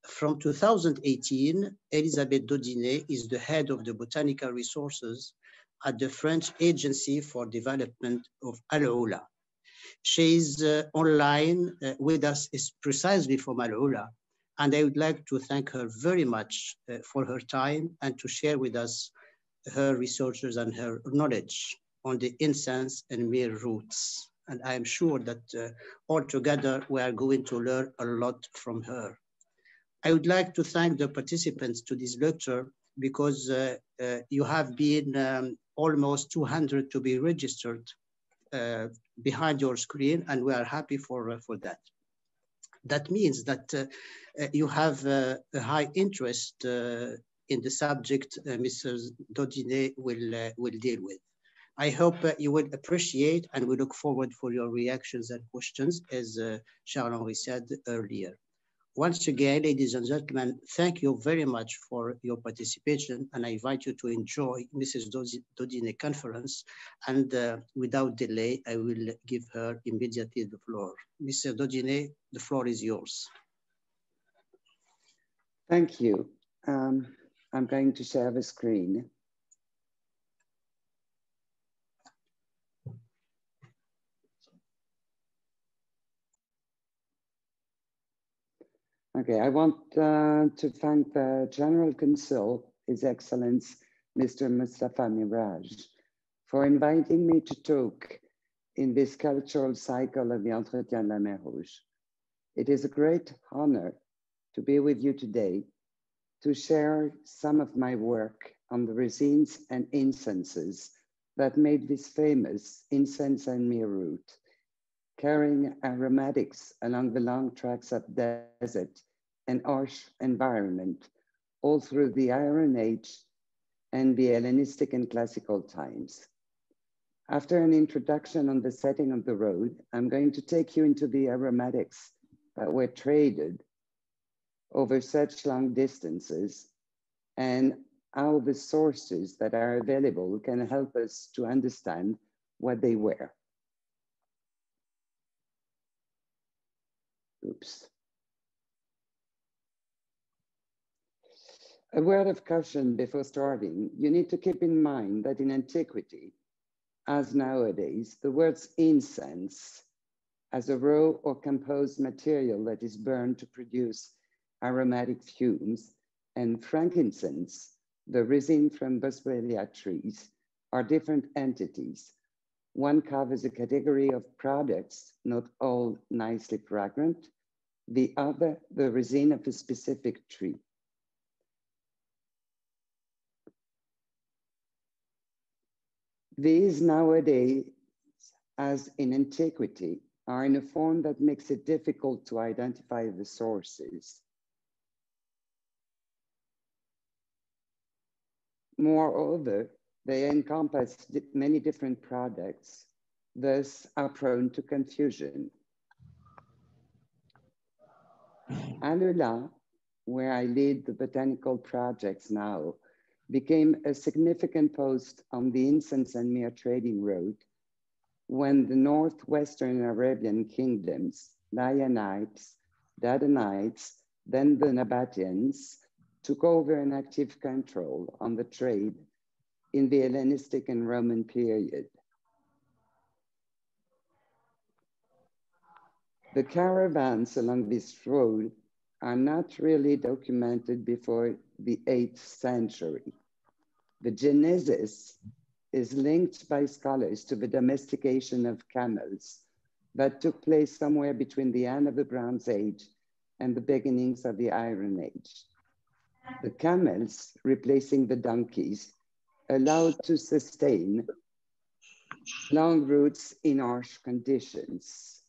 From 2018, Elisabeth Dodinet is the head of the botanical resources at the French Agency for Development of Al-Ula. She is online with us precisely from Al-Ula, and I would like to thank her very much for her time and to share with us her researches and her knowledge on the incense and myrrhe roots. And I am sure that all together we are going to learn a lot from her. I would like to thank the participants to this lecture because you have been almost 200 to be registered behind your screen, and we are happy for that. That means that you have a high interest in the subject Mrs. Dodinet will deal with. I hope you will appreciate, and we look forward for your reactions and questions, as Charles-Henri said earlier. Once again, ladies and gentlemen, thank you very much for your participation, and I invite you to enjoy Mrs. Dodinet conference. And without delay, I will give her immediately the floor. Mrs. Dodinet, the floor is yours. Thank you. I'm going to share the screen. Okay, I want to thank the General Consul, His Excellence, Mr. Mustafa Miraj, for inviting me to talk in this cultural cycle of the Entretien de la Mer Rouge. It is a great honor to be with you today to share some of my work on the resins and incenses that made this famous incense and myrrhe root, carrying aromatics along the long tracks of desert and harsh environment all through the Iron Age and the Hellenistic and classical times. After an introduction on the setting of the road, I'm going to take you into the aromatics that were traded over such long distances and how the sources that are available can help us to understand what they were. Oops. A word of caution before starting. You need to keep in mind that in antiquity, as nowadays, the words incense as a raw or composed material that is burned to produce aromatic fumes, and frankincense, the resin from boswellia trees, are different entities. One covers a category of products, not all nicely fragrant, the other, the resin of a specific tree. These nowadays, as in antiquity, are in a form that makes it difficult to identify the sources. Moreover, they encompass many different products, thus are prone to confusion. Al-Ula, where I lead the botanical projects now, became a significant post on the incense and myrrhe trading route when the northwestern Arabian kingdoms, Libyanites, DODINETs, then the Nabateans, took over an active control on the trade in the Hellenistic and Roman period. The caravans along this road are not really documented before the 8th century. The genesis is linked by scholars to the domestication of camels that took place somewhere between the end of the Bronze Age and the beginnings of the Iron Age. The camels, replacing the donkeys, allowed to sustain long routes in harsh conditions.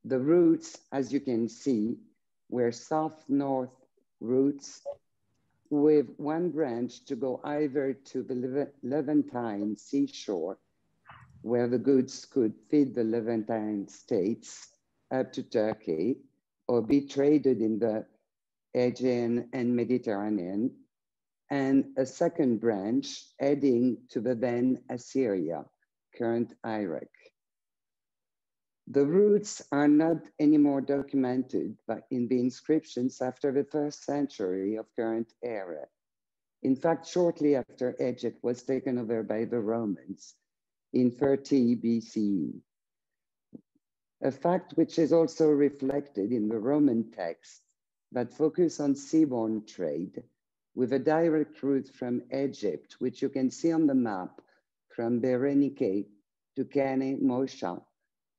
The routes, as you can see, were soft north routes with one branch to go either to the Levantine seashore, where the goods could feed the Levantine states up to Turkey, or be traded in the Aegean and Mediterranean, and a second branch heading to the then Assyria, current Iraq. The roots are not anymore documented in the inscriptions after the 1st century of current era. In fact, shortly after Egypt was taken over by the Romans in 30 BCE, a fact which is also reflected in the Roman texts that focus on seaborne trade with a direct route from Egypt, which you can see on the map from Berenike to Kane Mosha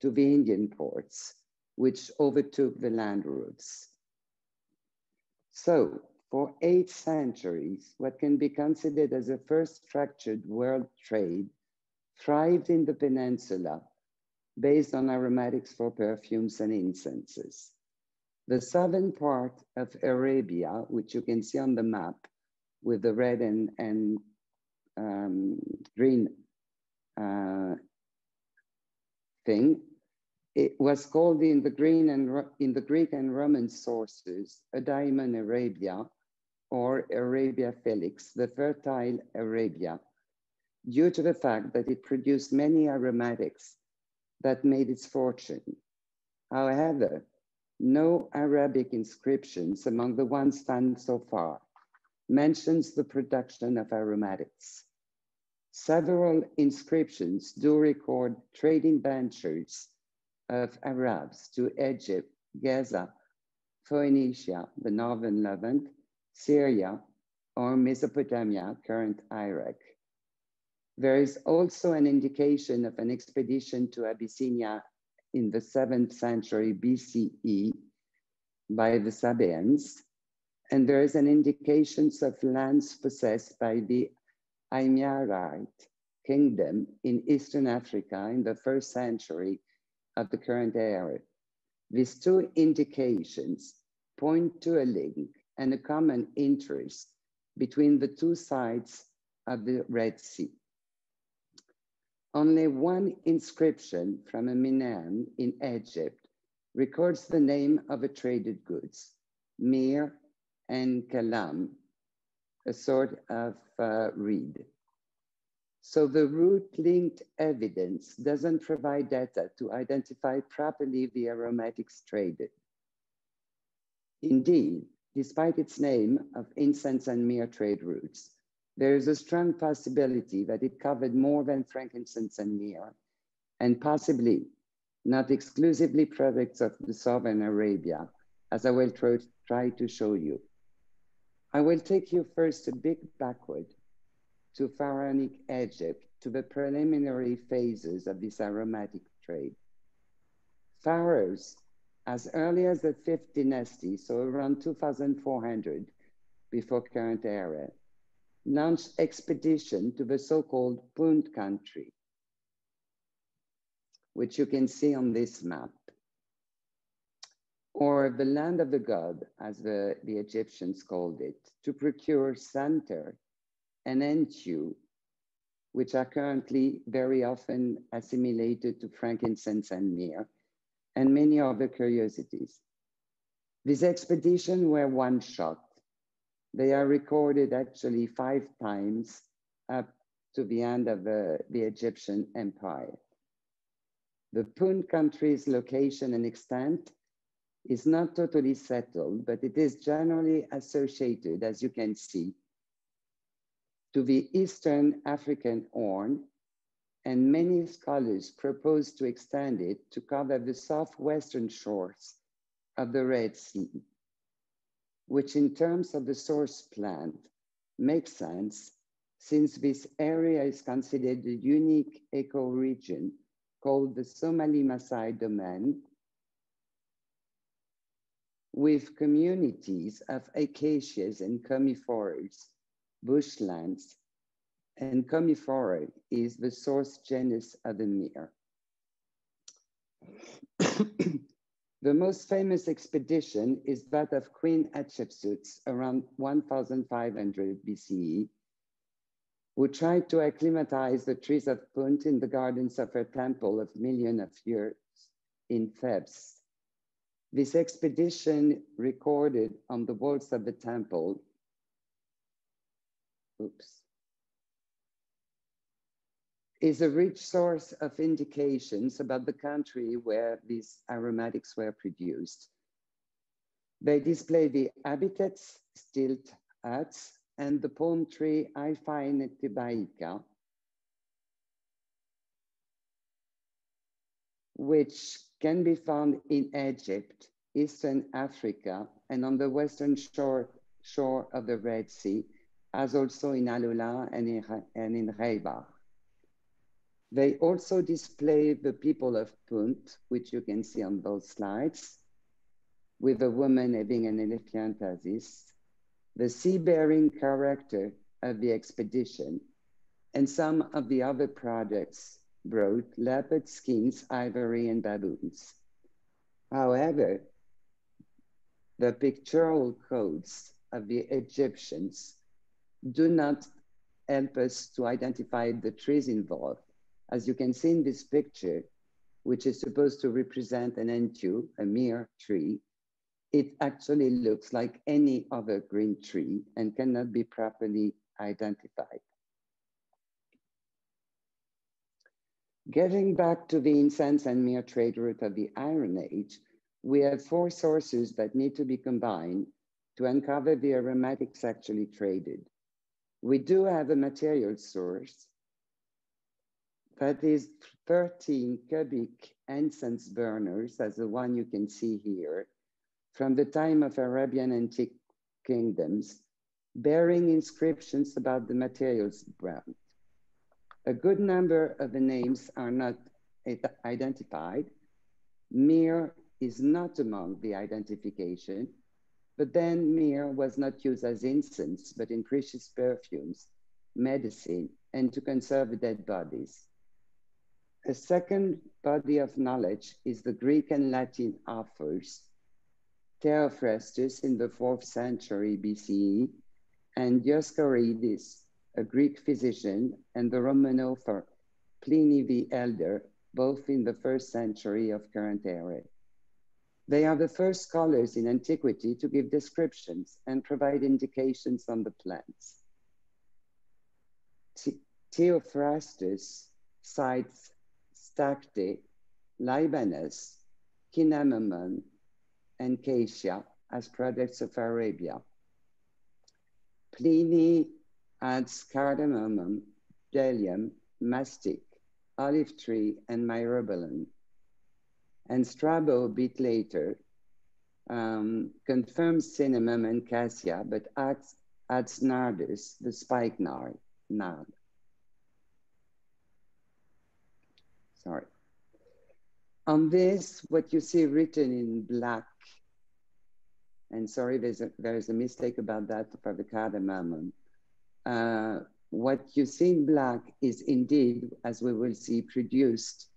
to the Indian ports, which overtook the land routes. So, for 8 centuries, what can be considered as a first structured world trade thrived in the peninsula based on aromatics for perfumes and incenses. The southern part of Arabia, which you can see on the map with the red and green thing, it was called in the Greek and Roman sources, Daimon Arabia, or Arabia Felix, the fertile Arabia, due to the fact that it produced many aromatics that made its fortune. However, no Arabic inscriptions among the ones found so far mentions the production of aromatics. Several inscriptions do record trading ventures of Arabs to Egypt, Gaza, Phoenicia, the northern Levant, Syria, or Mesopotamia, current Iraq. There is also an indication of an expedition to Abyssinia in the 7th century BCE by the Sabaeans, and there is an indication of lands possessed by the Aymaraite kingdom in Eastern Africa in the 1st century of the current era. These 2 indications point to a link and a common interest between the 2 sides of the Red Sea. Only one inscription from a Minan in Egypt records the name of a traded goods, myrrhe and kalam, a sort of reed. So the root-linked evidence doesn't provide data to identify properly the aromatics traded. Indeed, despite its name of incense and myrrhe trade routes, there is a strong possibility that it covered more than frankincense and myrrhe, and possibly not exclusively products of the Southern Arabia, as I will try to show you. I will take you first a bit backward to Pharaonic Egypt, to the preliminary phases of this aromatic trade. Pharaohs, as early as the 5th dynasty, so around 2400 before current era, launched expedition to the so-called Punt country, which you can see on this map, or the land of the god, as the Egyptians called it, to procure santer and entu, which are currently very often assimilated to frankincense and myrrhe, and many other curiosities. These expeditions were one shot. They are recorded actually 5 times up to the end of the Egyptian Empire. The Punt country's location and extent is not totally settled, but it is generally associated, as you can see, to the Eastern African Horn, and many scholars propose to extend it to cover the southwestern shores of the Red Sea, which in terms of the source plant makes sense since this area is considered a unique ecoregion called the Somali-Maasai domain, with communities of acacias and conifers, bushlands, and conifera is the source genus of the myrrhe. The most famous expedition is that of Queen Hatshepsut around 1500 BCE, who tried to acclimatize the trees of Punt in the gardens of her temple of millions of years in Thebes. This expedition recorded on the walls of the temple, is a rich source of indications about the country where these aromatics were produced. They display the habitats, stilt huts, and the palm tree Aiphainetibaica, which can be found in Egypt, Eastern Africa, and on the western shore of the Red Sea, as also in Alula and in Reiba. They also display the people of Punt, which you can see on those slides, with a woman having an elephantiasis, the sea-bearing character of the expedition, and some of the other products brought: leopard skins, ivory, and baboons. However, the pictorial codes of the Egyptians do not help us to identify the trees involved. As you can see in this picture, which is supposed to represent an entu, a myrrhe tree, it actually looks like any other green tree and cannot be properly identified. Getting back to the incense and myrrhe trade route of the Iron Age, we have 4 sources that need to be combined to uncover the aromatics actually traded. We do have a material source that is 13 cubic incense burners, as the one you can see here, from the time of Arabian antique kingdoms, bearing inscriptions about the materials burned. A good number of the names are not identified. Myrrhe is not among the identification, but then myrrhe was not used as incense, but in precious perfumes, medicine, and to conserve dead bodies. A second body of knowledge is the Greek and Latin authors, Theophrastus in the 4th century BCE, and Dioscorides, a Greek physician, and the Roman author Pliny the Elder, both in the 1st century of current era. They are the first scholars in antiquity to give descriptions and provide indications on the plants. Theophrastus cites Stacte, Libanus, cinnamon, and cassia as products of Arabia. Pliny adds cardamom, bdellium, mastic, olive tree, and myrobalan. And Strabo, a bit later, confirms cinnamon and cassia, but adds nardus, the spike nard. Sorry. On this, what you see written in black, and sorry, there's a mistake about that for the cardamom. What you see in black is indeed, as we will see, produced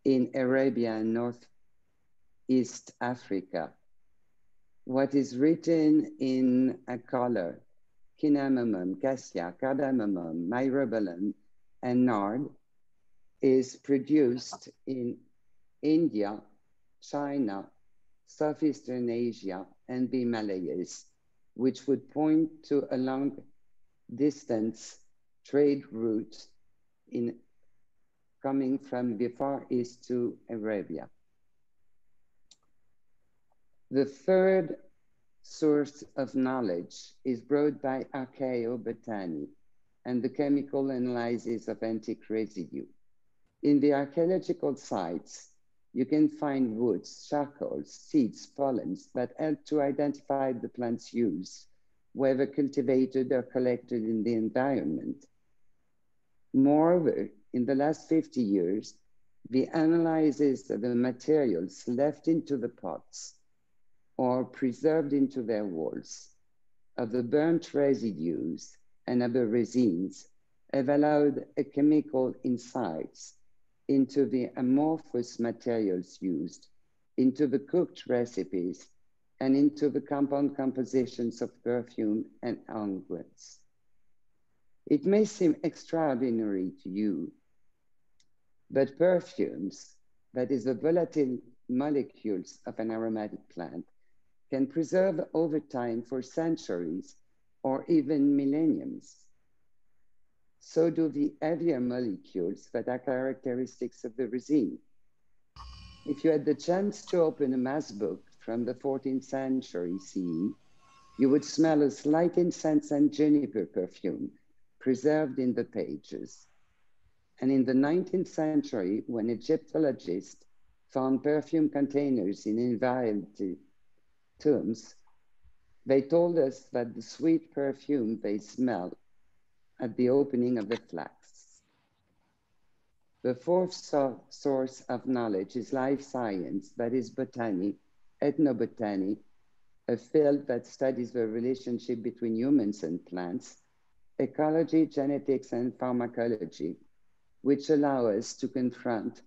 in Arabia and Northeast Africa. What is written in a color, cinnamon, cassia, cardamom, myrobalan, and nard, is produced in India, China, Southeastern Asia, and the Himalayas, which would point to a long distance trade route coming from the Far East to Arabia. The third source of knowledge is brought by archaeobotany and the chemical analysis of antique residue. In the archaeological sites, you can find woods, charcoals, seeds, pollens that help to identify the plant's use, whether cultivated or collected in the environment. Moreover, in the last 50 years, the analysis of the materials left into the pots or preserved into their walls of the burnt residues and other resins have allowed a chemical insights into the amorphous materials used, into the cooked recipes, and into the compound compositions of perfume and unguents. It may seem extraordinary to you, but perfumes, that is the volatile molecules of an aromatic plant, can preserve over time for centuries or even millenniums. so do the heavier molecules that are characteristics of the resin. If you had the chance to open a mass book from the 14th century CE, you would smell a slight incense and juniper perfume preserved in the pages. And in the 19th century, when Egyptologists found perfume containers in inviolate tombs, they told us that the sweet perfume they smelled at the opening of the flax. The fourth source of knowledge is life science, that is botany, ethnobotany, a field that studies the relationship between humans and plants, ecology, genetics, and pharmacology, which allow us to confront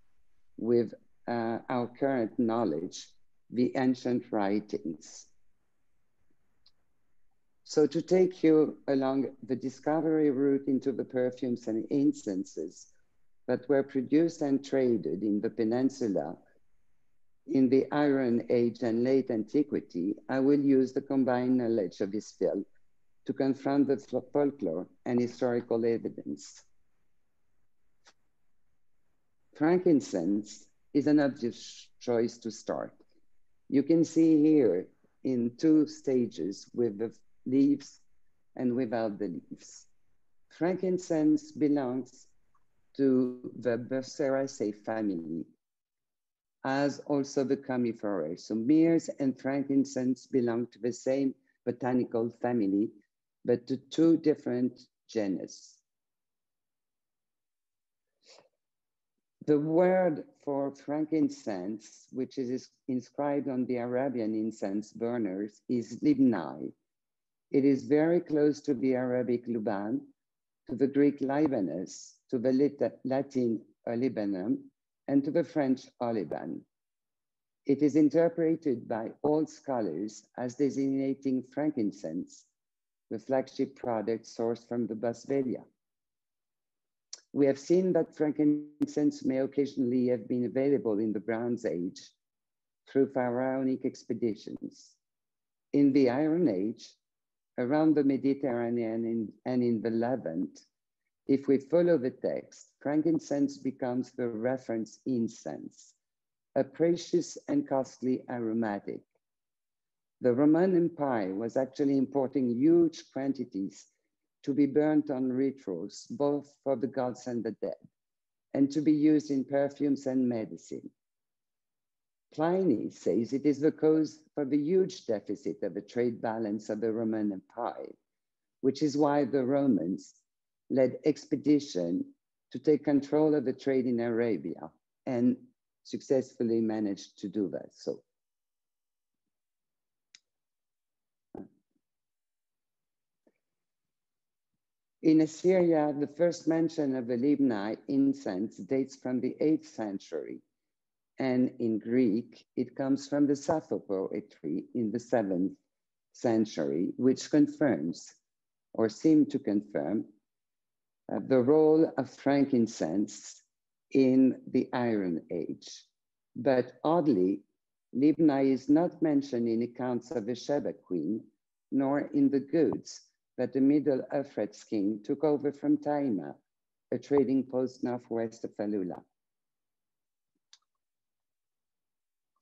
with our current knowledge the ancient writings. So to take you along the discovery route into the perfumes and incenses that were produced and traded in the peninsula in the Iron Age and late antiquity, I will use the combined knowledge of this field to confront the folklore and historical evidence. Frankincense is an obvious choice to start. You can see here in two stages with the leaves and without the leaves. Frankincense belongs to the Burseraceae family, as also the Commipherae. So myrrh and frankincense belong to the same botanical family, but to two different genus. The word for frankincense, which is inscribed on the Arabian incense burners, is libnai. It is very close to the Arabic luban, to the Greek Libanus, to the Latin olibanum, and to the French oliban. It is interpreted by all scholars as designating frankincense, the flagship product sourced from the Boswellia. We have seen that frankincense may occasionally have been available in the Bronze Age through pharaonic expeditions. In the Iron Age, around the Mediterranean and in the Levant, if we follow the text, frankincense becomes the reference incense, a precious and costly aromatic. The Roman Empire was actually importing huge quantities to be burnt on rituals, both for the gods and the dead, and to be used in perfumes and medicine. Pliny says it is the cause for the huge deficit of the trade balance of the Roman Empire, which is why the Romans led expedition to take control of the trade in Arabia and successfully managed to do that. So, in Assyria, the first mention of the Libyanite incense dates from the 8th century. And in Greek, it comes from the Sappho poetry in the 7th century, which confirms or seemed to confirm the role of frankincense in the Iron Age. But oddly, Libna is not mentioned in accounts of the Sheba queen, nor in the goods that the Middle Euphrates king took over from Taima, a trading post northwest of Alula.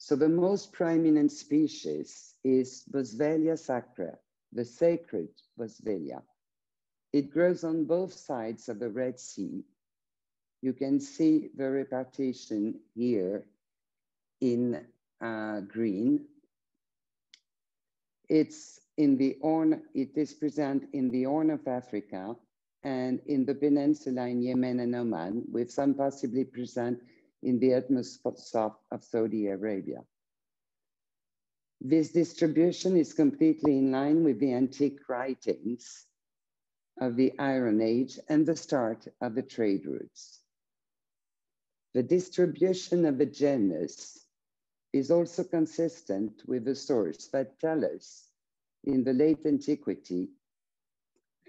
So the most prominent species is Boswellia sacra, the sacred Boswellia. It grows on both sides of the Red Sea. You can see the repartition here in green. It's in the Horn, it is present in the Horn of Africa and in the peninsula in Yemen and Oman, with some possibly present in the atmosphere of Saudi Arabia. This distribution is completely in line with the antique writings of the Iron Age and the start of the trade routes. The distribution of the genus is also consistent with the source that tell us in the late antiquity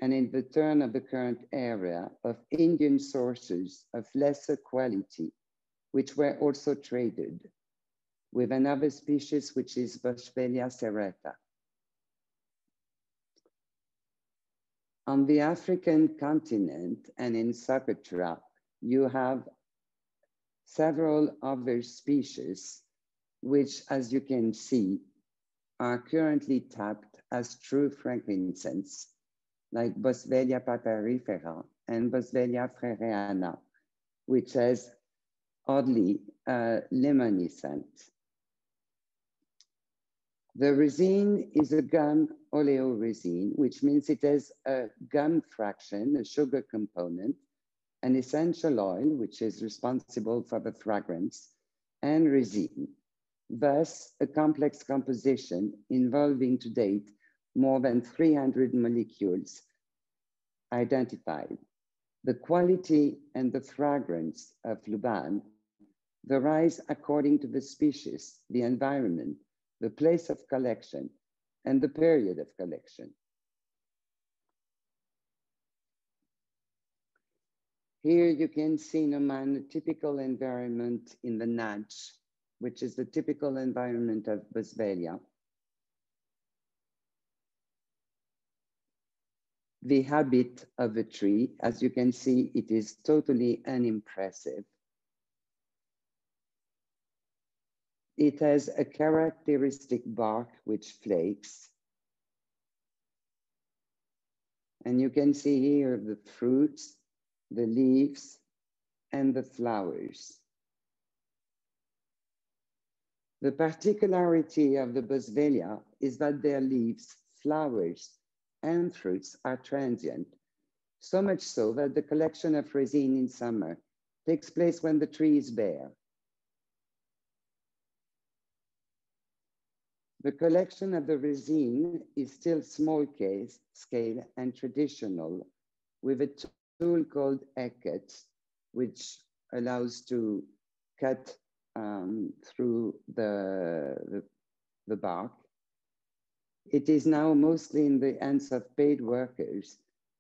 and in the turn of the current era of Indian sources of lesser quality, which were also traded with another species, which is Boswellia serrata. On the African continent and in Socotra, you have several other species, which, as you can see, are currently tapped as true frankincense, like Boswellia papyrifera and Boswellia frereana, which is oddly lemony scent. The resin is a gum oleoresin, which means it has a gum fraction, a sugar component, an essential oil, which is responsible for the fragrance, and resin. Thus, a complex composition involving to date more than 300 molecules identified. The quality and the fragrance of Luban varies according to the species, the environment, the place of collection, and the period of collection. Here you can see in Oman a typical environment in the Nadj, which is the typical environment of Boswellia. The habit of a tree, as you can see, it is totally unimpressive. It has a characteristic bark which flakes. And you can see here the fruits, the leaves, and the flowers. The particularity of the Boswellia is that their leaves, flowers, and fruits are transient, so much so that the collection of resin in summer takes place when the tree is bare. The collection of the resin is still small scale and traditional, with a tool called eket, which allows to cut through the bark. It is now mostly in the hands of paid workers,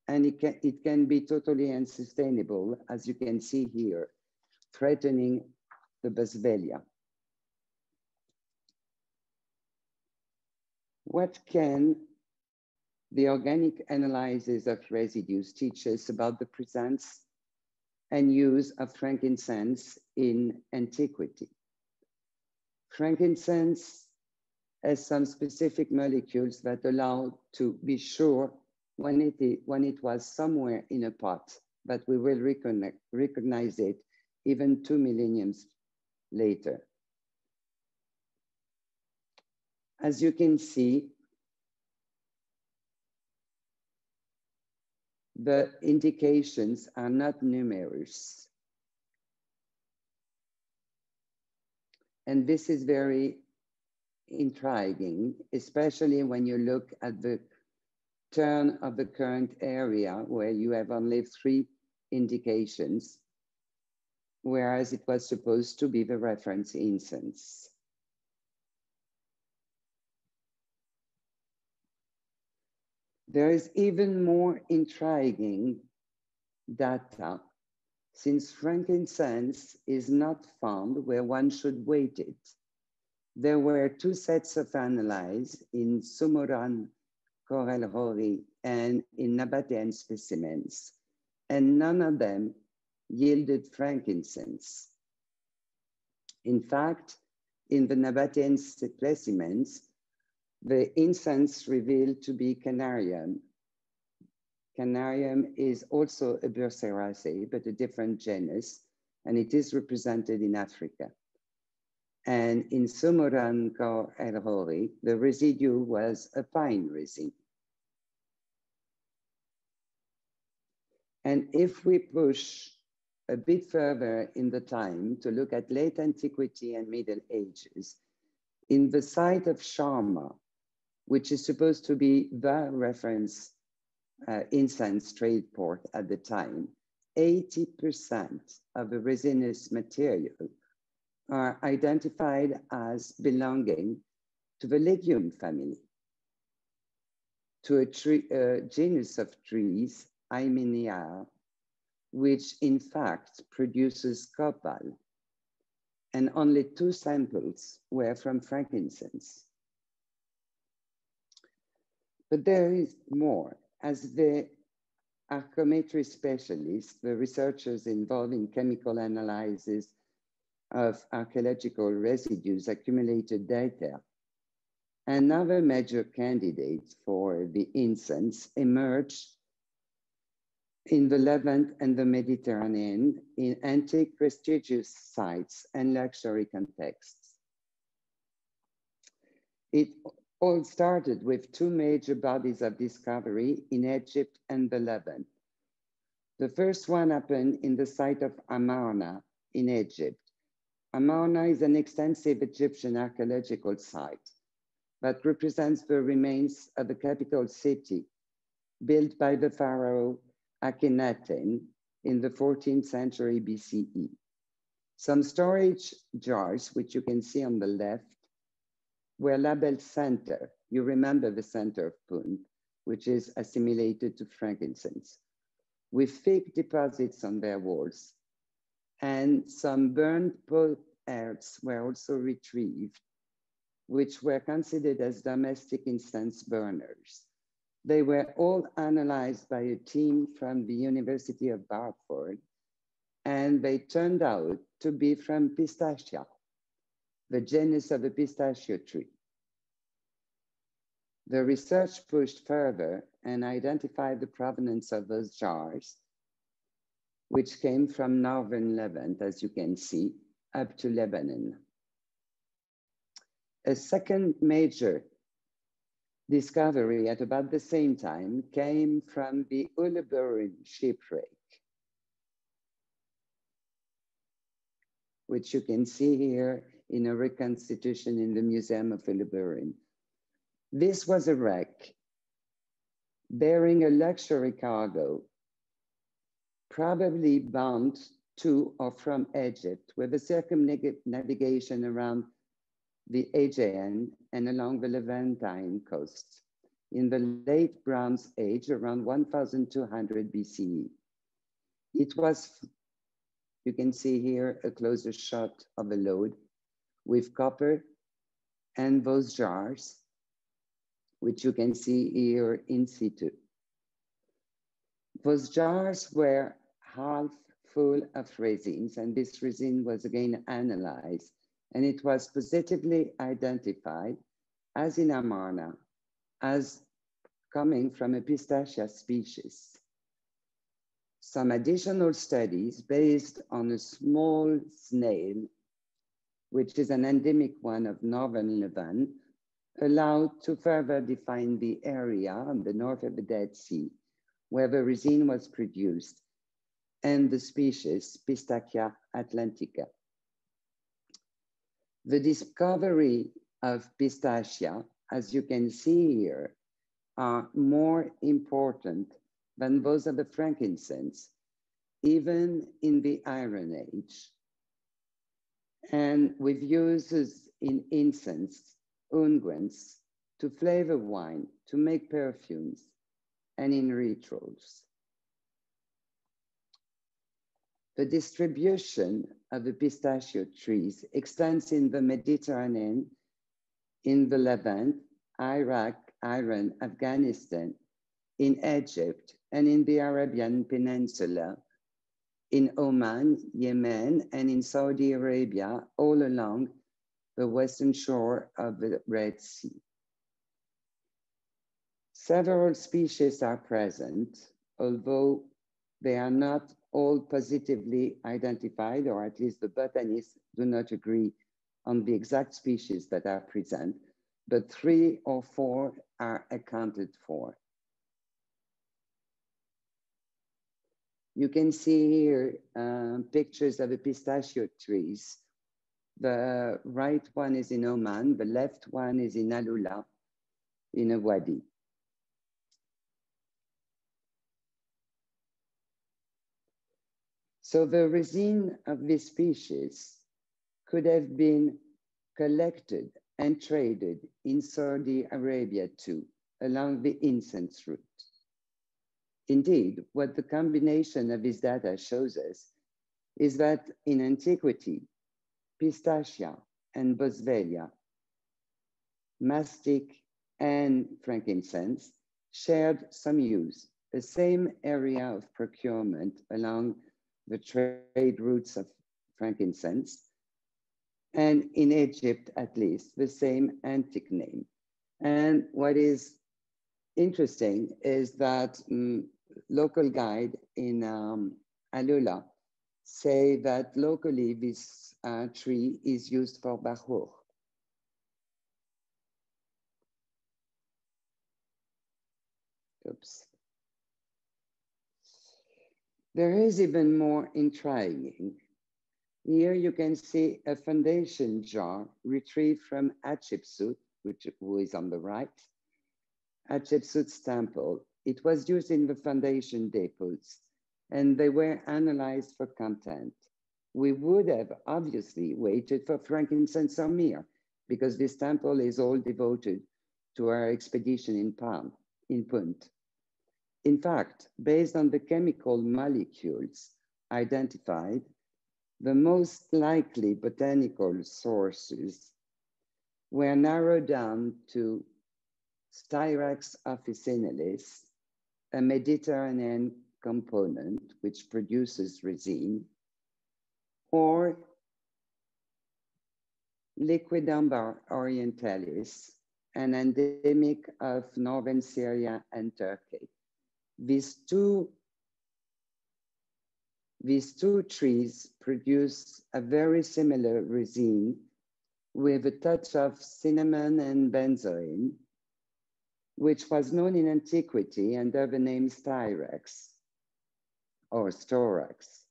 and it can be totally unsustainable, as you can see here, threatening the Boswellia. What can the organic analysis of residues teach us about the presence and use of frankincense in antiquity? Frankincense has some specific molecules that allow to be sure when it was somewhere in a pot, but we will recognize it even 2 millenniums later. As you can see, the indications are not numerous. And this is very intriguing, especially when you look at the turn of the current area where you have only 3 indications, whereas it was supposed to be the reference incense. There is even more intriguing data, since frankincense is not found where one should weight it. There were 2 sets of analyses in Sumuran Corel Hori and in Nabatean specimens, and none of them yielded frankincense. In fact, in the Nabatean specimens, the incense revealed to be Canarium. Canarium is also a Burseraceae, but a different genus, and it is represented in Africa. And in Sumuran Kor El Hori, the residue was a pine resin. And if we push a bit further in the time to look at late antiquity and Middle Ages, in the site of Sharma, which is supposed to be the reference incense trade port at the time, 80% of the resinous material are identified as belonging to the legume family, to a genus of trees, Hymenaea, which in fact produces copal. And only 2 samples were from frankincense. But there is more. As the archaeometry specialists, the researchers involved in chemical analysis of archaeological residues, accumulated data, and other major candidates for the incense emerged in the Levant and the Mediterranean in antique prestigious sites and luxury contexts. It all started with two major bodies of discovery in Egypt and the Levant. The first one happened in the site of Amarna in Egypt. Amarna is an extensive Egyptian archaeological site that represents the remains of the capital city built by the pharaoh Akhenaten in the 14th century BCE. Some storage jars, which you can see on the left, were labeled center. You remember the center of Punt, which is assimilated to frankincense, with thick deposits on their walls. And some burned pot herbs were also retrieved, which were considered as domestic incense burners. They were all analyzed by a team from the University of Dartford, and they turned out to be from Pistachia, the genus of the pistachio tree. The research pushed further and identified the provenance of those jars, which came from northern Levant, as you can see, up to Lebanon. A second major discovery at about the same time came from the Uluburun shipwreck, which you can see here in a reconstitution in the Museum of Uluburun. This was a wreck bearing a luxury cargo, probably bound to or from Egypt, with a circumnavigation around the Aegean and along the Levantine coast in the late Bronze Age, around 1200 BCE. It was, you can see here a closer shot of the load with copper and those jars, which you can see here in situ. Those jars were half full of resins, and this resin was again analyzed, and it was positively identified, as in Amarna, as coming from a pistachia species. Some additional studies based on a small snail, which is an endemic one of northern Levant, allowed to further define the area on the north of the Dead Sea, where the resin was produced, and the species Pistachia atlantica. The discovery of pistachia, as you can see here, are more important than those of the frankincense, even in the Iron Age. And with uses in incense, unguents, to flavor wine, to make perfumes, and in rituals. The distribution of the pistachio trees extends in the Mediterranean, in the Levant, Iraq, Iran, Afghanistan, in Egypt, and in the Arabian Peninsula, in Oman, Yemen, and in Saudi Arabia, all along the western shore of the Red Sea. Several species are present, although they are not all positively identified, or at least the botanists do not agree on the exact species that are present, but 3 or 4 are accounted for. You can see here pictures of the pistachio trees. The right one is in Oman, the left one is in Alula, in a wadi. So the resin of this species could have been collected and traded in Saudi Arabia too, along the incense route. Indeed, what the combination of this data shows us is that in antiquity, pistachia and boswellia, mastic and frankincense shared some use, the same area of procurement along the trade routes of frankincense, and in Egypt, at least, the same antique name. And what is interesting is that local guide in Alula say that locally this tree is used for bahur. Oops. There is even more intriguing. Here you can see a foundation jar retrieved from Hatshepsut, who is on the right, Hatshepsut's temple. It was used in the foundation depots, and they were analyzed for content. We would have obviously waited for frankincense or myrrhe, because this temple is all devoted to our expedition in Punt. In fact, based on the chemical molecules identified, the most likely botanical sources were narrowed down to Styrax officinalis, a Mediterranean component which produces resin, or Liquidambar orientalis, an endemic of northern Syria and Turkey. These two trees produce a very similar resin with a touch of cinnamon and benzoin, which was known in antiquity under the name Styrax or Storax.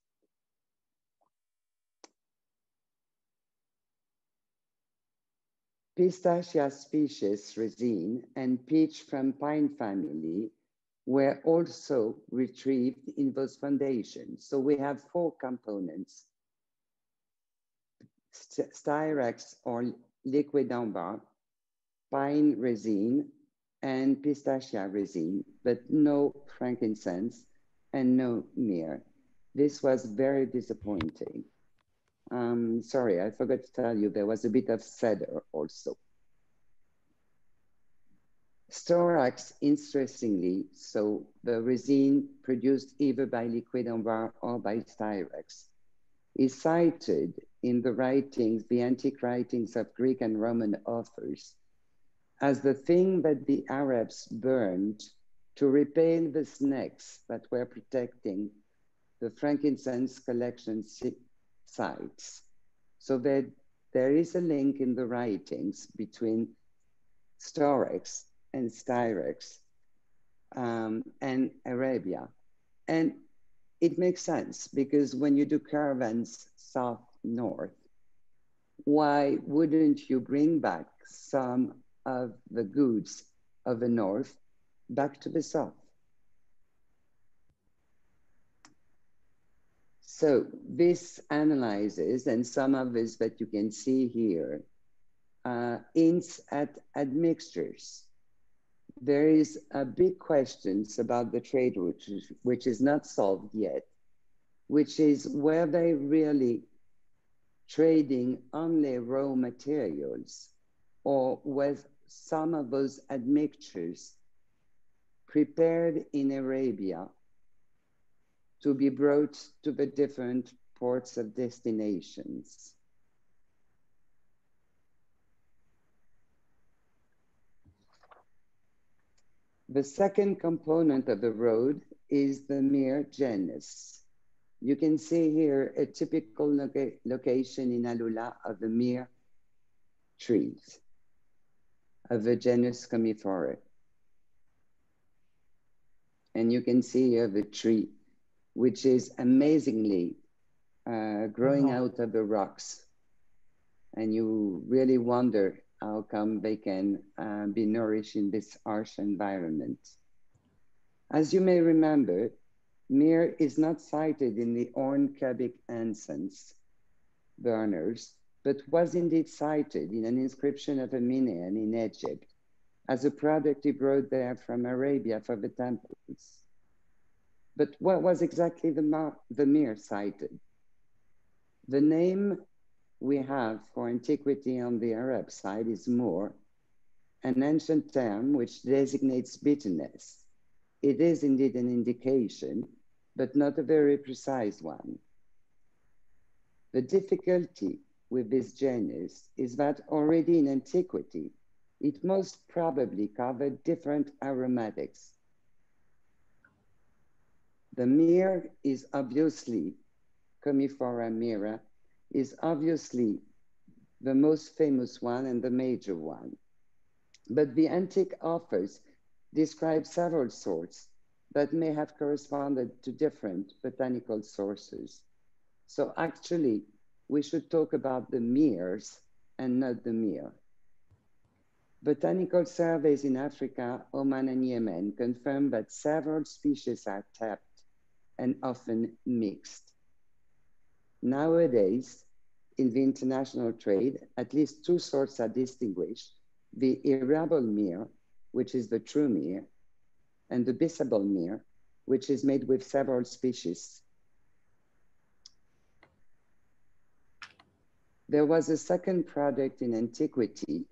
Pistachia species resin and peach from pine family were also retrieved in those foundations. So we have 4 components: Styrax or liquidambar, pine resin, and pistachia resin, but no frankincense and no myrrhe. This was very disappointing. Sorry, I forgot to tell you, there was a bit of cedar also. Storax, interestingly, so the resin produced either by liquidambar or by Styrax, is cited in the writings, the antique writings of Greek and Roman authors, as the thing that the Arabs burned to repel the snakes that were protecting the frankincense collection sites. So there is a link in the writings between Storax and Styrax and Arabia. And it makes sense, because when you do caravans south-north, why wouldn't you bring back some of the goods of the north back to the south? So this analyzes, and some of this that you can see here, hints at admixtures. There is a big questions about the trade route, which is not solved yet, which is, were they really trading only raw materials, or was some of those admixtures prepared in Arabia to be brought to the different ports of destinations? The second component of the road is the myrrhe genus. You can see here a typical location in Alula of the myrrhe trees of the genus Commiphora. And you can see here the tree, which is amazingly growing out of the rocks. And you really wonder how come they can be nourished in this harsh environment. As you may remember, myrrhe is not cited in the Horn cubic incense burners, but was indeed cited in an inscription of a Minean in Egypt as a product he brought there from Arabia for the temples. But what was exactly the myrrhe cited? The name we have for antiquity on the Arab side is mur, an ancient term which designates bitterness. It is indeed an indication, but not a very precise one. The difficulty with this genus is that already in antiquity, it most probably covered different aromatics. The myrrhe is obviously, Commiphora myrrhe, is obviously the most famous one and the major one. But the antique authors describe several sorts that may have corresponded to different botanical sources. So actually, we should talk about the myrrhes and not the myrrhe. Botanical surveys in Africa, Oman, and Yemen confirm that several species are tapped and often mixed. Nowadays, in the international trade, at least two sorts are distinguished: the arable myrrhe, which is the true myrrhe, and the bissable myrrhe, which is made with several species. There was a second product in antiquity,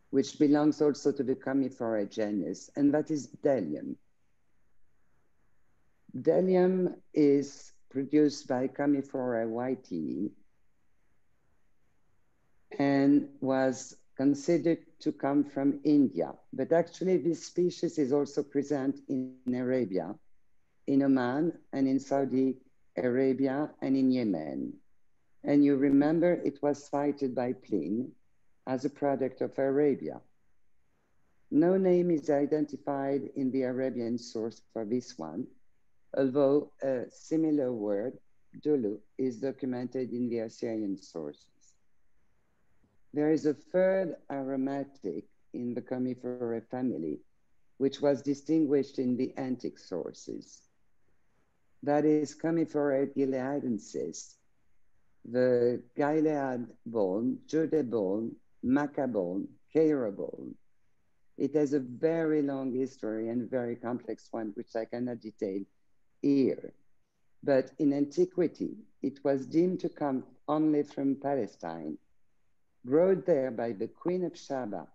which belongs also to the Commiphora genus, and that is bdellium. Bdellium is produced by Commiphora whitei and was considered to come from India. But actually this species is also present in Arabia, in Oman, and in Saudi Arabia, and in Yemen. And you remember it was cited by Pliny as a product of Arabia. No name is identified in the Arabian source for this one, although a similar word, dulu, is documented in the Assyrian sources. There is a third aromatic in the Commiphora family, which was distinguished in the antique sources. That is Commiphora gileadensis, the Gilead bone, Judah bone, Makkah bone, Cairo bone. It has a very long history and very complex one, which I cannot detail here. But in antiquity, it was deemed to come only from Palestine, brought there by the Queen of Sheba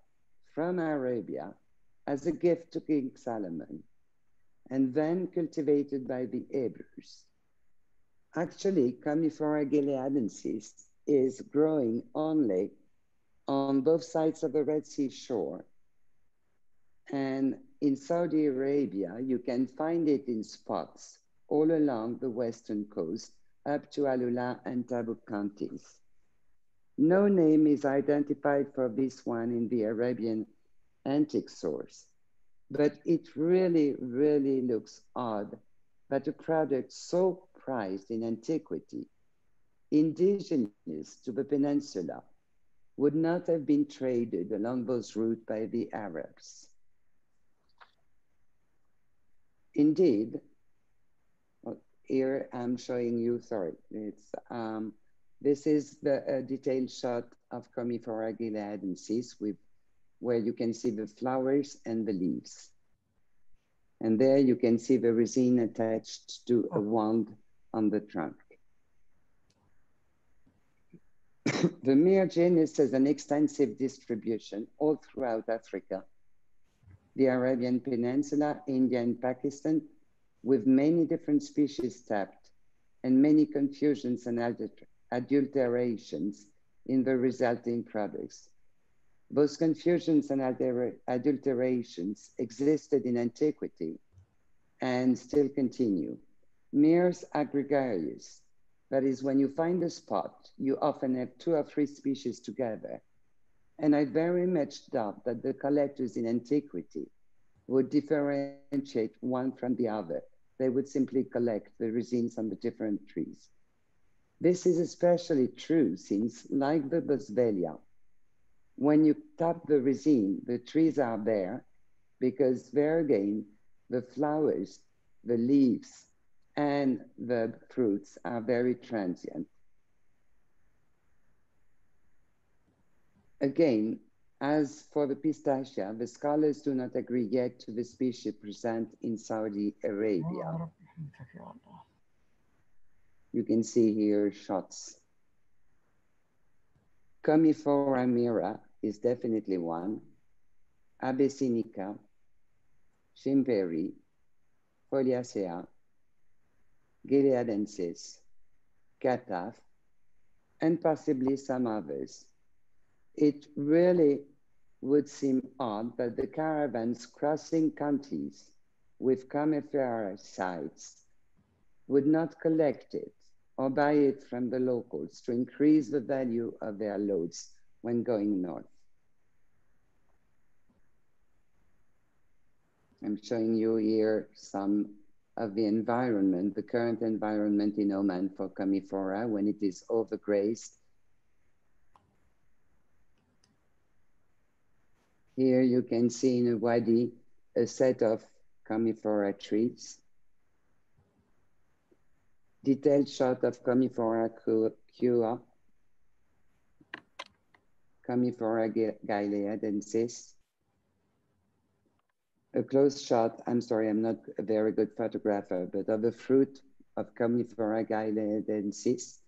from Arabia as a gift to King Solomon, and then cultivated by the Hebrews. Actually, Commiphora gileadensis is growing only on both sides of the Red Sea shore. And in Saudi Arabia, you can find it in spots all along the western coast up to Alula and Tabuk counties. No name is identified for this one in the Arabian antique source, but it really, really looks odd that a product so prized in antiquity, indigenous to the peninsula, would not have been traded along those routes by the Arabs. Indeed, here I'm showing you, sorry, this is the detailed shot of Commiphora gileadensis where you can see the flowers and the leaves. And there you can see the resin attached to a wand on the trunk. The myrrhe genus has an extensive distribution all throughout Africa, the Arabian Peninsula, India, and Pakistan, with many different species tapped and many confusions and adulterations in the resulting products. Those confusions and adulterations existed in antiquity and still continue. Myrrhes are gregarious. That is, when you find a spot, you often have 2 or 3 species together. And I very much doubt that the collectors in antiquity would differentiate one from the other. They would simply collect the resins on the different trees. This is especially true since, like the Boswellia, when you tap the resin, the trees are there because there again, the flowers, the leaves, and the fruits are very transient. Again, as for the pistachia, the scholars do not agree yet to the species present in Saudi Arabia. You can see here shots. Commiphora myrrhe is definitely one. Abyssinica, Chimperi, Foliacea, Gileadensis, Cataf, and possibly some others. It really would seem odd that the caravans crossing countries with coniferous sites would not collect it or buy it from the locals to increase the value of their loads when going north. I'm showing you here some of the environment, the current environment in Oman for Commiphora when it is overgrazed. Here you can see in a wadi a set of Commiphora trees. Detailed shot of Commiphora cua, Commiphora gileadensis. A close shot, I'm sorry, I'm not a very good photographer, but of the fruit of Commiphora gileadensis,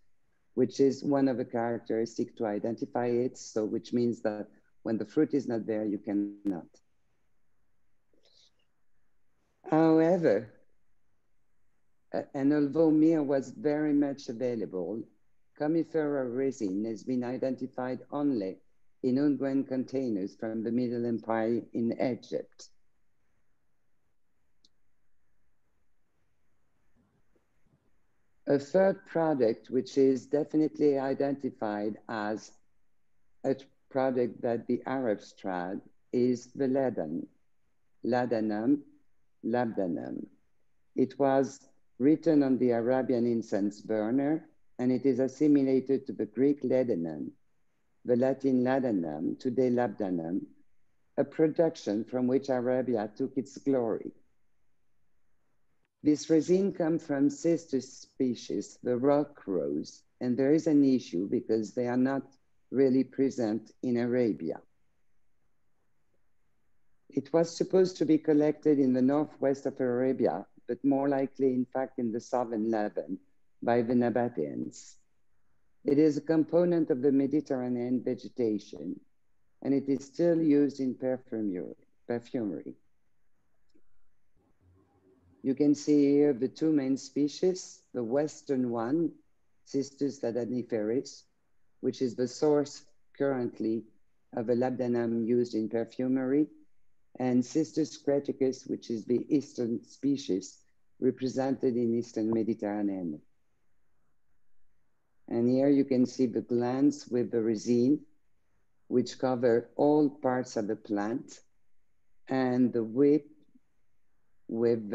which is one of the characteristics to identify it, so which means that when the fruit is not there, you cannot. However, and although myrrhe was very much available, Commiphora resin has been identified only in unguent containers from the Middle Empire in Egypt. A third product, which is definitely identified as a product that the Arabs tried, is the ladan, ladanum, labdanum. It was written on the Arabian incense burner, and it is assimilated to the Greek ladanum, the Latin ladanum, today labdanum, a production from which Arabia took its glory. This resin comes from sister species, the rock rose, and there is an issue because they are not really present in Arabia. It was supposed to be collected in the northwest of Arabia, but more likely, in fact, in the southern Levant by the Nabateans. It is a component of the Mediterranean vegetation, and it is still used in perfumery. You can see here the two main species, the western one, Cistus ladaniferis, which is the source currently of a labdanum used in perfumery, and Cistus creticus, which is the eastern species represented in Eastern Mediterranean. And here you can see the glands with the resin, which cover all parts of the plant, and the whip with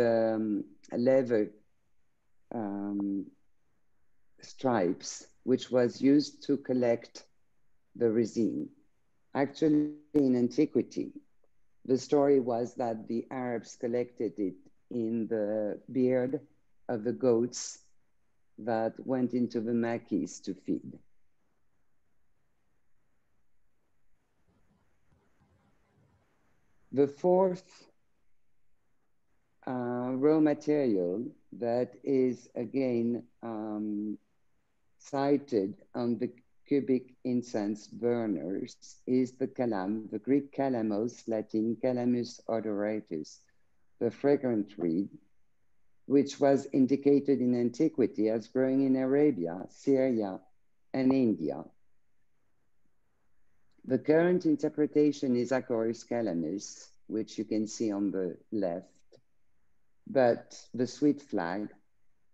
leather stripes, which was used to collect the resin. Actually, in antiquity, the story was that the Arabs collected it in the beard of the goats that went into the maquis to feed. The fourth raw material that is again cited on the cubic incense burners is the calam, the Greek calamos, Latin calamus odoratus, the fragrant reed, which was indicated in antiquity as growing in Arabia, Syria, and India. The current interpretation is Acorus calamus, which you can see on the left, but the sweet flag,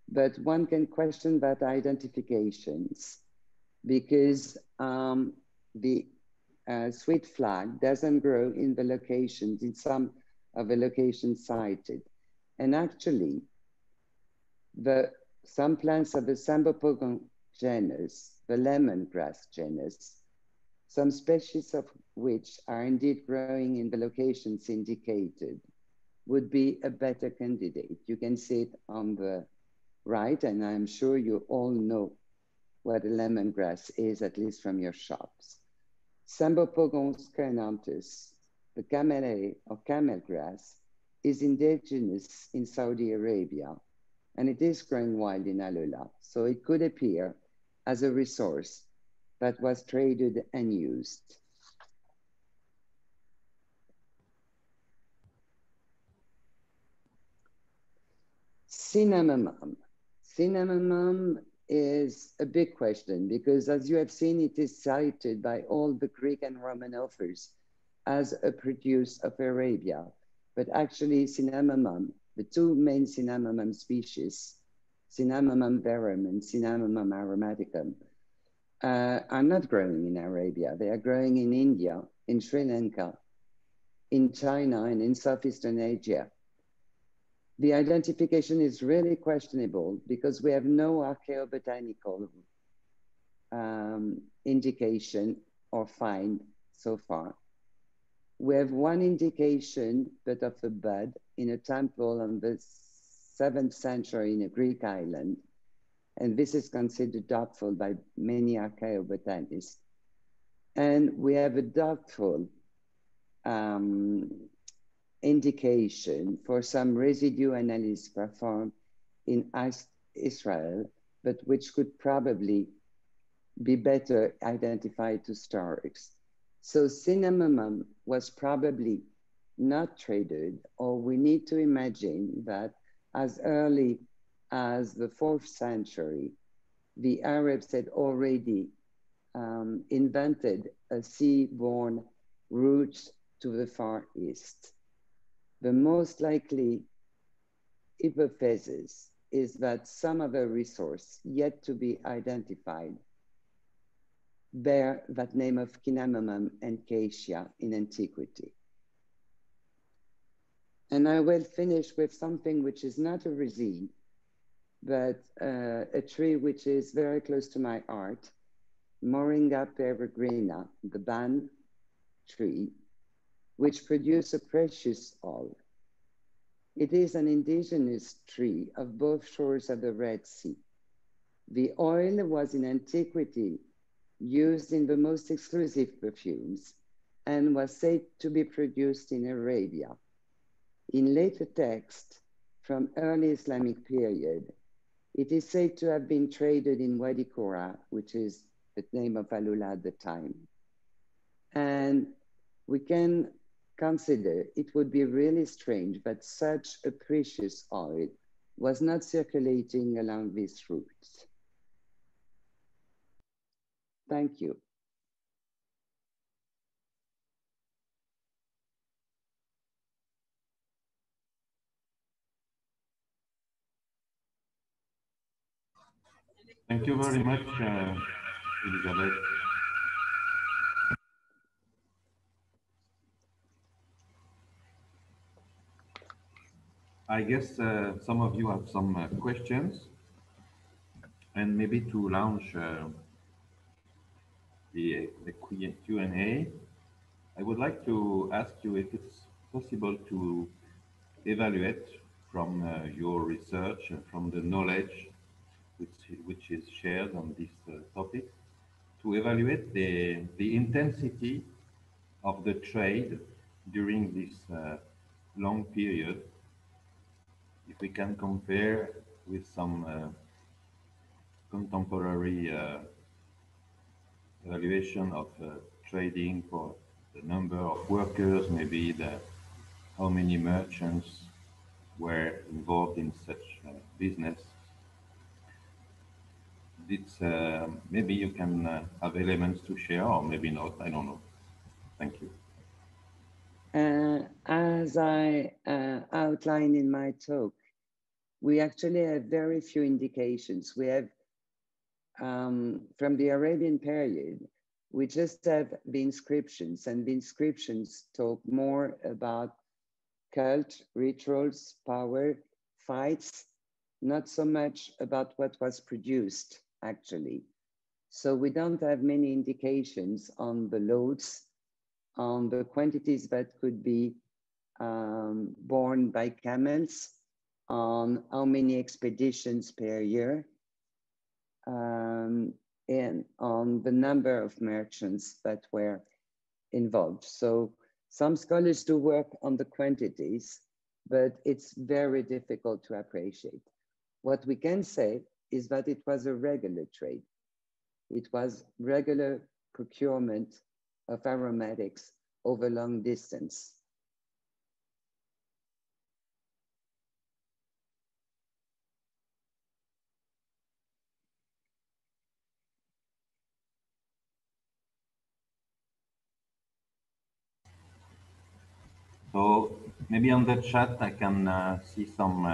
but one can question that identifications because the sweet flag doesn't grow in the locations, in some of the locations cited. And actually, some plants of the Sambopogon genus, the lemongrass genus, some species of which are indeed growing in the locations indicated, would be a better candidate. You can see it on the right, and I'm sure you all know what a lemongrass is, at least from your shops. Sambopogon scarnanthus, the camellia or camel grass, is indigenous in Saudi Arabia, and it is growing wild in Alula, so it could appear as a resource that was traded and used. Cinnamon. Cinnamon is a big question because, as you have seen, it is cited by all the Greek and Roman authors as a produce of Arabia. But actually, cinnamon, the two main cinnamon species, Cinnamomum verum and Cinnamomum aromaticum, are not growing in Arabia. They are growing in India, in Sri Lanka, in China, and in Southeastern Asia. The identification is really questionable because we have no archaeobotanical indication or find so far. We have one indication, but of a bud in a temple on the 7th century in a Greek island. And this is considered doubtful by many archaeobotanists. And we have a doubtful indication for some residue analysis performed in Israel, but which could probably be better identified to storage. So cinnamomum was probably not traded, or we need to imagine that as early as the 4th century, the Arabs had already invented a sea-borne route to the Far East. The most likely hypothesis is that some other resource yet to be identified bear that name of Cinnamomum and Acacia in antiquity. And I will finish with something which is not a resin, but a tree which is very close to my heart, Moringa peregrina, the ban tree, which produces a precious oil. It is an indigenous tree of both shores of the Red Sea. The oil was in antiquity used in the most exclusive perfumes and was said to be produced in Arabia. In later texts from early Islamic period, it is said to have been traded in Wadi Qura, which is the name of Alula at the time. And we can consider it would be really strange that such a precious oil was not circulating along these routes. Thank you. Thank you very much, Elisabeth. I guess some of you have some questions, and maybe to launch the Q&A, I would like to ask you if it's possible to evaluate from your research and from the knowledge which is shared on this topic, to evaluate the intensity of the trade during this long period, if we can compare with some contemporary evaluation of trading for the number of workers, maybe how many merchants were involved in such business. It's, maybe you can have elements to share, or maybe not, I don't know. Thank you. As I outlined in my talk, we actually have very few indications. We have, from the Arabian period, we just have the inscriptions, and the inscriptions talk more about cult, rituals, power, fights, not so much about what was produced, actually. So we don't have many indications on the loads, on the quantities that could be borne by camels, on how many expeditions per year, and on the number of merchants that were involved. So some scholars do work on the quantities, but it's very difficult to appreciate. What we can say is that it was a regular trade. It was regular procurement of aromatics over long distance. So maybe on the chat I can see some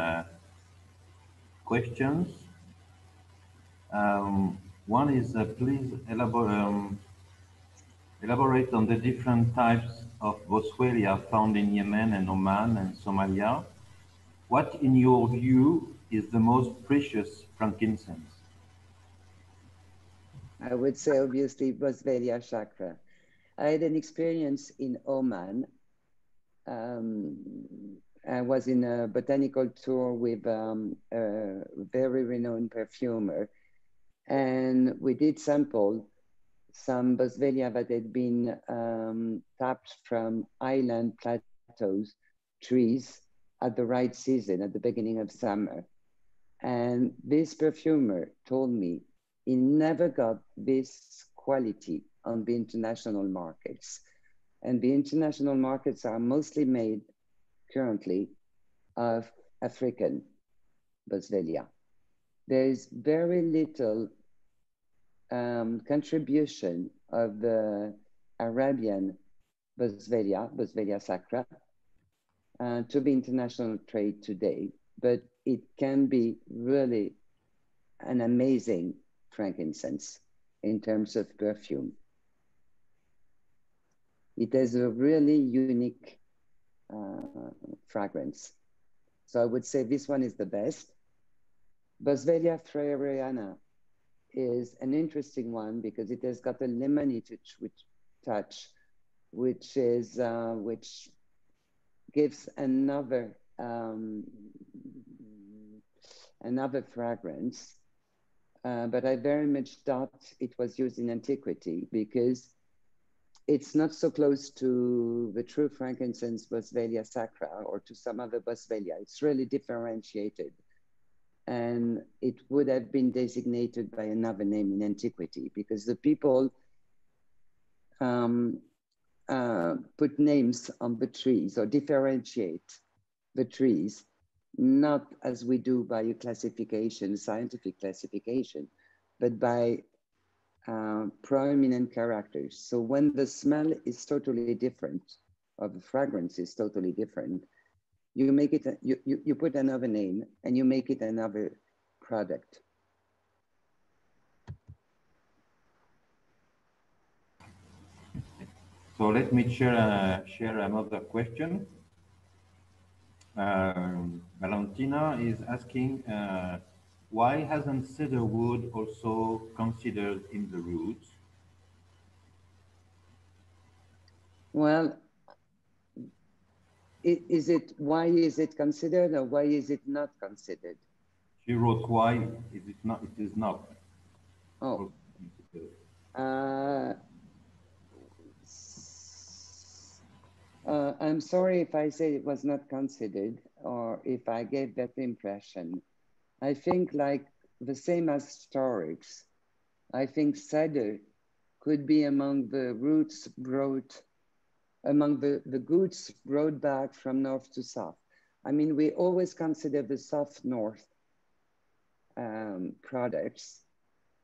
questions. One is please elaborate on the different types of Boswellia found in Yemen and Oman and Somalia. What, in your view, is the most precious frankincense? I would say obviously Boswellia chakra. I had an experience in Oman. I was in a botanical tour with a very renowned perfumer, and we did sample some Boswellia that had been tapped from island plateaus, trees at the right season, at the beginning of summer. And this perfumer told me he never got this quality on the international markets. And the international markets are mostly made currently of African Boswellia. There is very little contribution of the Arabian Boswellia sacra, to the international trade today, but it can be really an amazing frankincense in terms of perfume. It has a really unique fragrance. So I would say this one is the best. Boswellia freyeriana is an interesting one because it has got a lemony touch, which gives another fragrance. But I very much doubt it was used in antiquity because it's not so close to the true frankincense Boswellia sacra or to some other Boswellia. It's really differentiated. And it would have been designated by another name in antiquity because the people put names on the trees or differentiate the trees, not as we do by a classification, scientific classification, but by prominent characters. So when the smell is totally different, or the fragrance is totally different, you make it, you put another name and you make it another product. So let me share another question. Valentina is asking, why hasn't cedar wood also considered in the route? Well, why is it considered or why is it not considered? She wrote why is it not, it is not. Oh. I'm sorry if I say it was not considered or if I gave that impression. I think like the same as storage, I think cedar could be among the roots brought, among the goods brought back from north to south. I mean, we always consider the soft north products,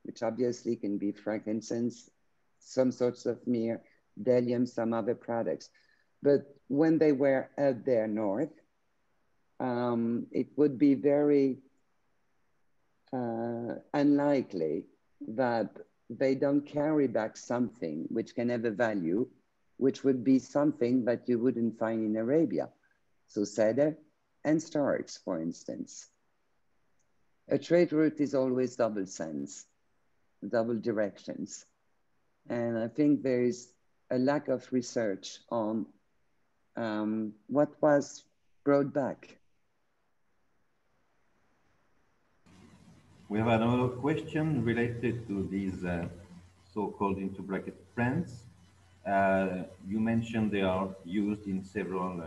which obviously can be frankincense, some sorts of myrrhe, bdellium, some other products. But when they were out there north, it would be very unlikely that they don't carry back something which can have a value, which would be something that you wouldn't find in Arabia. So cedar and storage, for instance. A trade route is always double sense, double directions. And I think there is a lack of research on what was brought back. We have another question related to these so-called into bracket plants. You mentioned they are used in several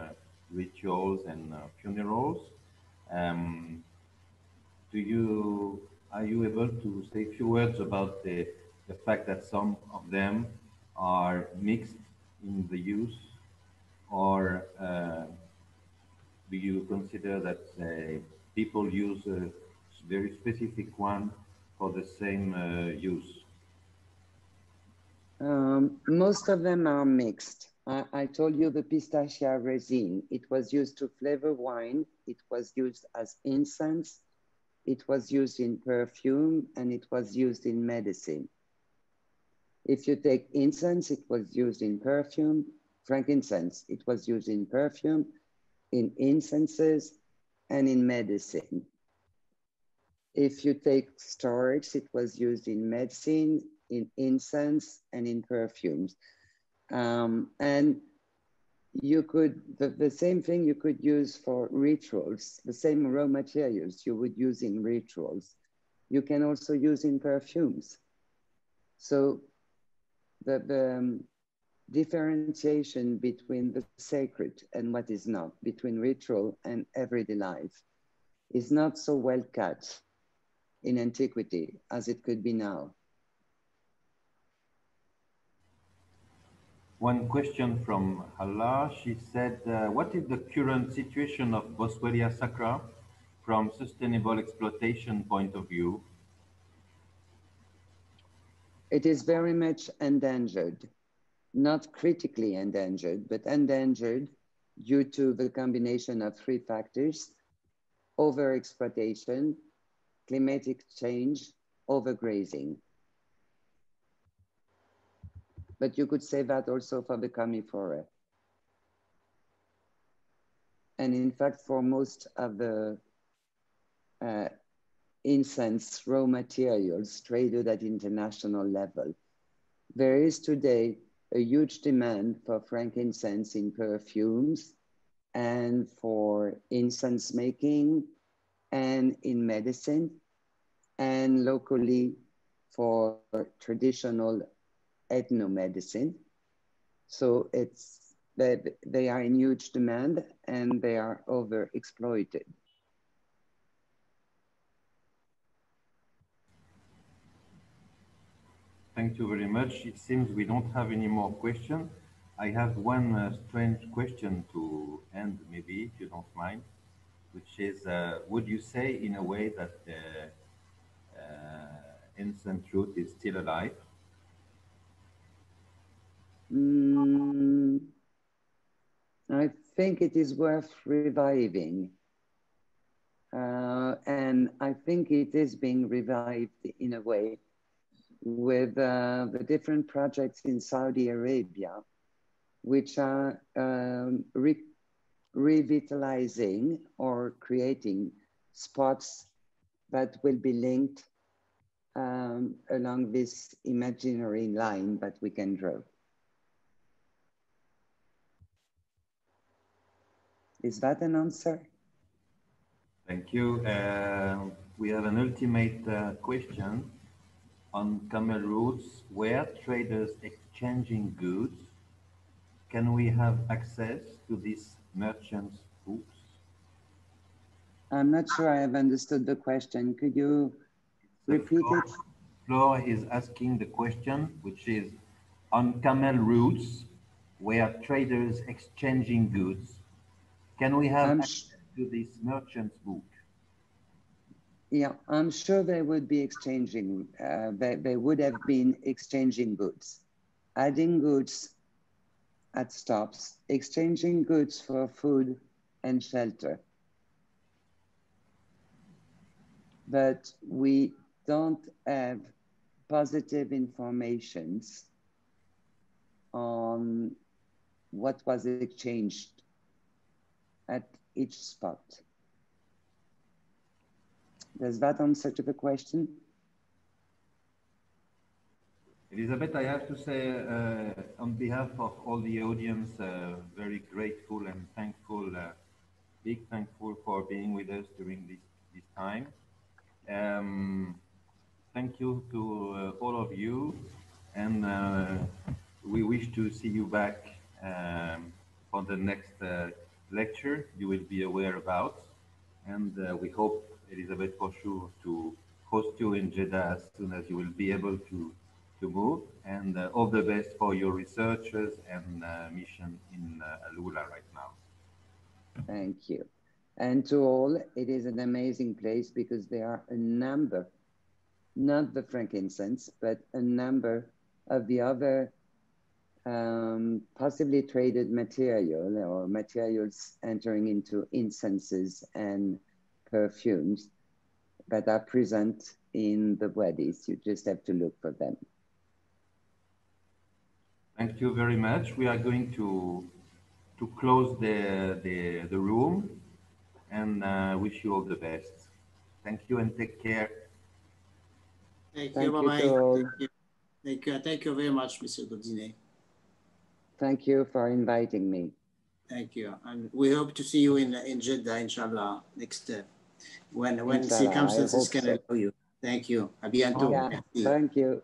rituals and funerals. Are you able to say a few words about the fact that some of them are mixed in the use, or do you consider that people use a very specific one for the same use? Most of them are mixed. I told you the pistachia resin. It was used to flavor wine. It was used as incense. It was used in perfume, and it was used in medicine. If you take incense, it was used in perfume. Frankincense, it was used in perfume, in incenses, and in medicine. If you take storage, it was used in medicine, in incense, and in perfumes. And you could, the same thing you could use for rituals, the same raw materials you would use in rituals, you can also use in perfumes. So the differentiation between the sacred and what is not, between ritual and everyday life, is not so well cut in antiquity as it could be now. One question from Hala. She said, what is the current situation of Boswellia sacra from sustainable exploitation point of view? It is very much endangered, not critically endangered, but endangered due to the combination of three factors: overexploitation, climatic change, overgrazing. But you could say that also for the comifera. And in fact, for most of the incense raw materials traded at international level, there is today a huge demand for frankincense in perfumes and for incense making and in medicine, and locally for traditional ethnomedicine. So it's that they are in huge demand and they are overexploited. Thank you very much. It seems we don't have any more questions. I have one strange question to end, maybe, if you don't mind, which is, would you say in a way that ancient truth is still alive? I think it is worth reviving. And I think it is being revived in a way with the different projects in Saudi Arabia, which are revitalizing or creating spots that will be linked along this imaginary line that we can draw. Is that an answer? Thank you. We have an ultimate question on camel routes where traders exchanging goods. Can we have access to these merchants' books? I'm not sure I have understood the question. Could you repeat it? Flora is asking the question, which is on camel routes where traders exchanging goods. Can we have access to this merchant's book? Yeah, I'm sure they would be exchanging, they would have been exchanging goods, adding goods at stops, exchanging goods for food and shelter. But we don't have positive informations on what was exchanged at each spot. Does that answer to the question? Elisabeth, I have to say, on behalf of all the audience, very grateful and thankful, big thankful for being with us during this time. Thank you to all of you, and we wish to see you back for the next lecture you will be aware about, and we hope, Elisabeth, for sure to host you in Jeddah as soon as you will be able to move, and all the best for your researches and mission in Alula right now. Thank you. And to all, it is an amazing place because there are a number, not the frankincense, but a number of the other possibly traded material or materials entering into incenses and perfumes that are present in the wadis. You just have to look for them. Thank you very much. We are going to close the room and wish you all the best. Thank you and take care. Thank you. Bye-bye. Thank you very much, Mr. Dodinet. Thank you for inviting me. Thank you. And we hope to see you in Jeddah, inshallah, next when circumstances can allow you. Thank you. À bientôt. Yeah, thank you.